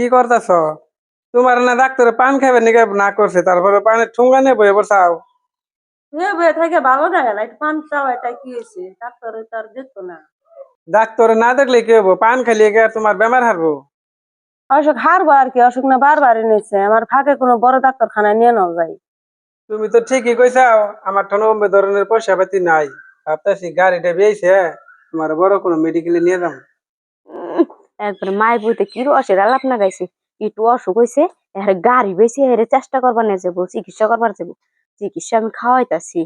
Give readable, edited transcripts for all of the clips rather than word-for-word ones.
কি করতেছ? তোমার না ডাক্তারে পান খাবে নাকি না করছে, তারপরে পানের ঠুঙ্গা নিয়ে বয়ে বসাও। বয়ে থেকে ভালো লাগে না, একটু পান চাও, এটা কি হয়েছে? ডাক্তারে তার দেখতো না। ডাক্তারে না দেখলে কি হবো? পান খাইলে কি আর তোমার বেমার হারবো? অসুখ হারবো আর কি, অসুখ না বারবার নিচ্ছে আমার, ফাঁকে কোনো বড় ডাক্তারখানায় নিয়ে নাও যায়। তুমি তো ঠিকই কইছাও, আমার তো নব্বই ধরনের পয়সা পাতি নাই। ভাবতেছি গাড়িটা বেয়েছে তোমার বড় কোনো মেডিকেলে নিয়ে যাবো। একবার মায়ের বইতে কি রসের আলাপ না গাইছে। একটু অসুখ হয়েছে, এর গাড়ি বেশি হেরে চেষ্টা করবার নিয়ে যাবো, চিকিৎসা করবার যাবো। চিকিৎসা আমি খাওয়াইতাছি।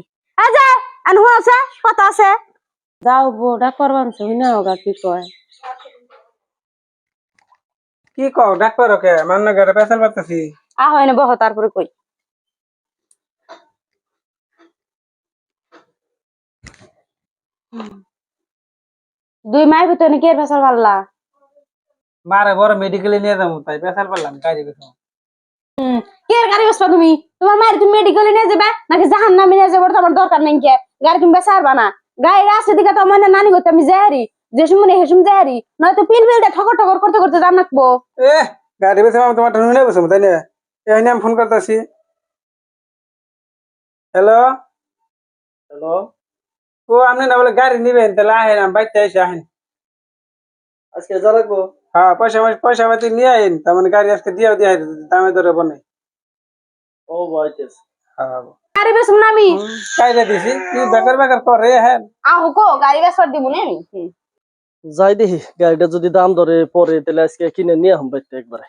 আছে কথা আছে। যাও বো, ডাক্তার বানছে না হোগা, কি কয়? কি কও ডাক্তার? ওকে মান্য গাড়ি পেছাল পারতেছি। হয় না বহ, তারপরে কই। দুই মায়ের ভিতরে কে ফেসাল পারলা? মারে বড় মেডিকেলে নিয়ে যাবো তাই পেছাল পারলাম গাড়ি পেছাল। কে গাড়ি বেসবা তুমি? তোমার মায়ের তুমি মেডিকেলে নিয়ে যাবে নাকি জাহান্নামে নিয়ে যাবো? তোমার দরকার নেই। কে গাড়ি তুমি বেসা পারবা না? গাড়ি রাস্তা দিকে তো মানে নানি করতে আমি যাহারি, যে সময় হেসুম যাহারি, নয়তো পিল বিলটা ঠকর ঠকর করতে করতে জান রাখবো। গাড়ি পেছাল আমি তোমার শুনে বসবো তাই না? এই নিয়ে আমি ফোন করতেছি। হ্যালো হ্যালো, ও আপনি না বলে গাড়ি নিবেন, তাহলে আহেন, আমি বাইতে এসে আহেন। আজকে যা লাগবো? হ্যাঁ, পয়সা পয়সা পাতি নিয়ে আইন, তার মানে গাড়ি আজকে দিয়েও দিয়ে দামে ধরে বনে। ও বয়স। হ্যাঁ গাড়ি বেসুম না আমি। কাইলে দিছি, কি বেকার বেকার করে হ্যাঁ। আহো কো গাড়ি বেসবার দিব না আমি। যাই দেখি গাড়িটা যদি দাম ধরে পরে তাহলে আজকে কিনে নিয়ে আম বাইতে একবারে।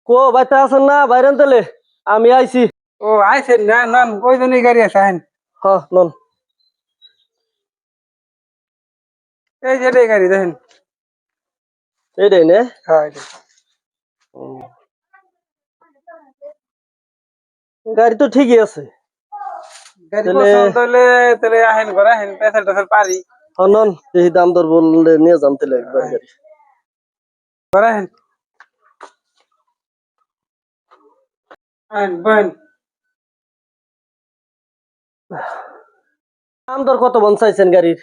কো বাইতে আছেন না বাইরেন তাহলে? আমি আইছি। ও আইছেন না? নন ওই জন্যই গাড়ি আছে, আহেন। হ্যাঁ নন। এই যে এটাই গাড়ি দেখেন। এইটাই নে? হ্যাঁ এটাই। গাড়ি তো ঠিকই আছে। গাড়ি তাহলে পছন্দ হলে তাহলে আহেন, ঘরে আহেন, পেছাল টেছাল পারি। হ্যাঁ নন, দেখি দাম দর বললে নিয়ে যাম তাহলে একবার গাড়ি। ঘরে আহেন, আহেন বহেন। দাম দর কত বন চাইছেন গাড়ির?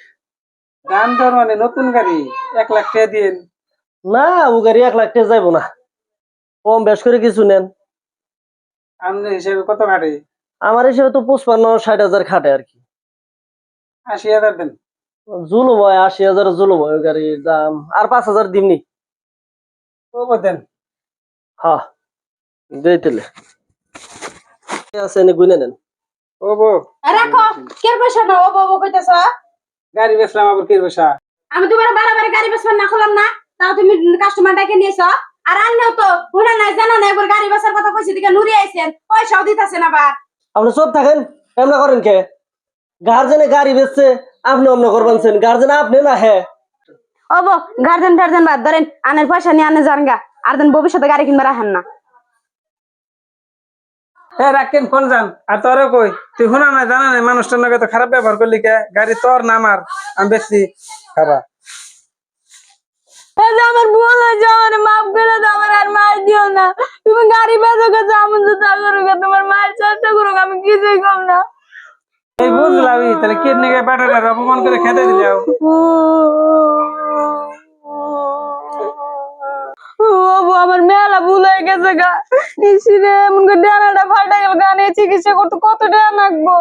দাম দর মানে নতুন গাড়ি 1 লাখ টাকা দিন। না ও গাড়ি 1 লাখ টাকা যাইবো না, কম বেশ করে কিছু নেন। আমাদের হিসেবে কত কাটে? আমার হিসেবে তো 55-60 হাজার খাটে আর কি। 80,000 দেন। জুলুম হয়, 80 হাজার জুলুম হয় গাড়ির দাম। আর 5 হাজার দিমনি। ও দেন। হ্যাঁ দেই তাহলে। আছে এনে গুনে নেন। ও বউ, রাখো, কে পয়সা না ও বাবু কইতাছ? গাড়ি বেচলাম আবার কি পয়সা? আমি তোমার বারবার গাড়ি বেসবার না করলাম না, তাও তুমি কাস্টমার ডাকে নিয়েছো। আর আনলেও তো হুনা নাই জানা নাই, একবার গাড়ি বেসার কথা কইছি দিকে নুরি আইছেন, পয়সাও দিতাছেন আবার। আপনি সব থাকেন, এমনা করেন কে? গার্জেনে গাড়ি বেচছে, আপনি অমন করবানছেন। গার্জেন আপনি না হ্যাঁ। ওবো গার্জেন টার্জেন বাদ ধরেন, আনের পয়সা নিয়ে আনে জানগা, আর দেন ভবিষ্যতে গাড়ি কিনবার রাখেন না। হ্যাঁ রাখেন, কোন যান? আর তোরে কই, তুই শুনা নাই জানা নাই মানুষটার নাকি তো খারাপ ব্যবহার করলি কে? গাড়ি তোর না আমার, আমি বেশি খারাপ। আমার ভুল হয়েছে, আমার মাফ করে দাও, আমার আর মার দিও না। তুমি গাড়ি বেচো গেছো, আমার তো তা করো, তোমার মায়ের চেষ্টা করো, আমি কিছুই কম না। এই বুঝলাম, তাহলে কিডনি কে ব্যাটাটার অপমান করে খেতে দিলাও। আমার মেলা ভুল হয়ে গেছে গা। ইসিরে এমন করে ডানাটা ফাটা গেল, গানে চিকিৎসা করতে কত টাকা লাগবো।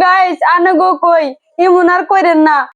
গাইস আনে গো কই এমন আর কইরেন না।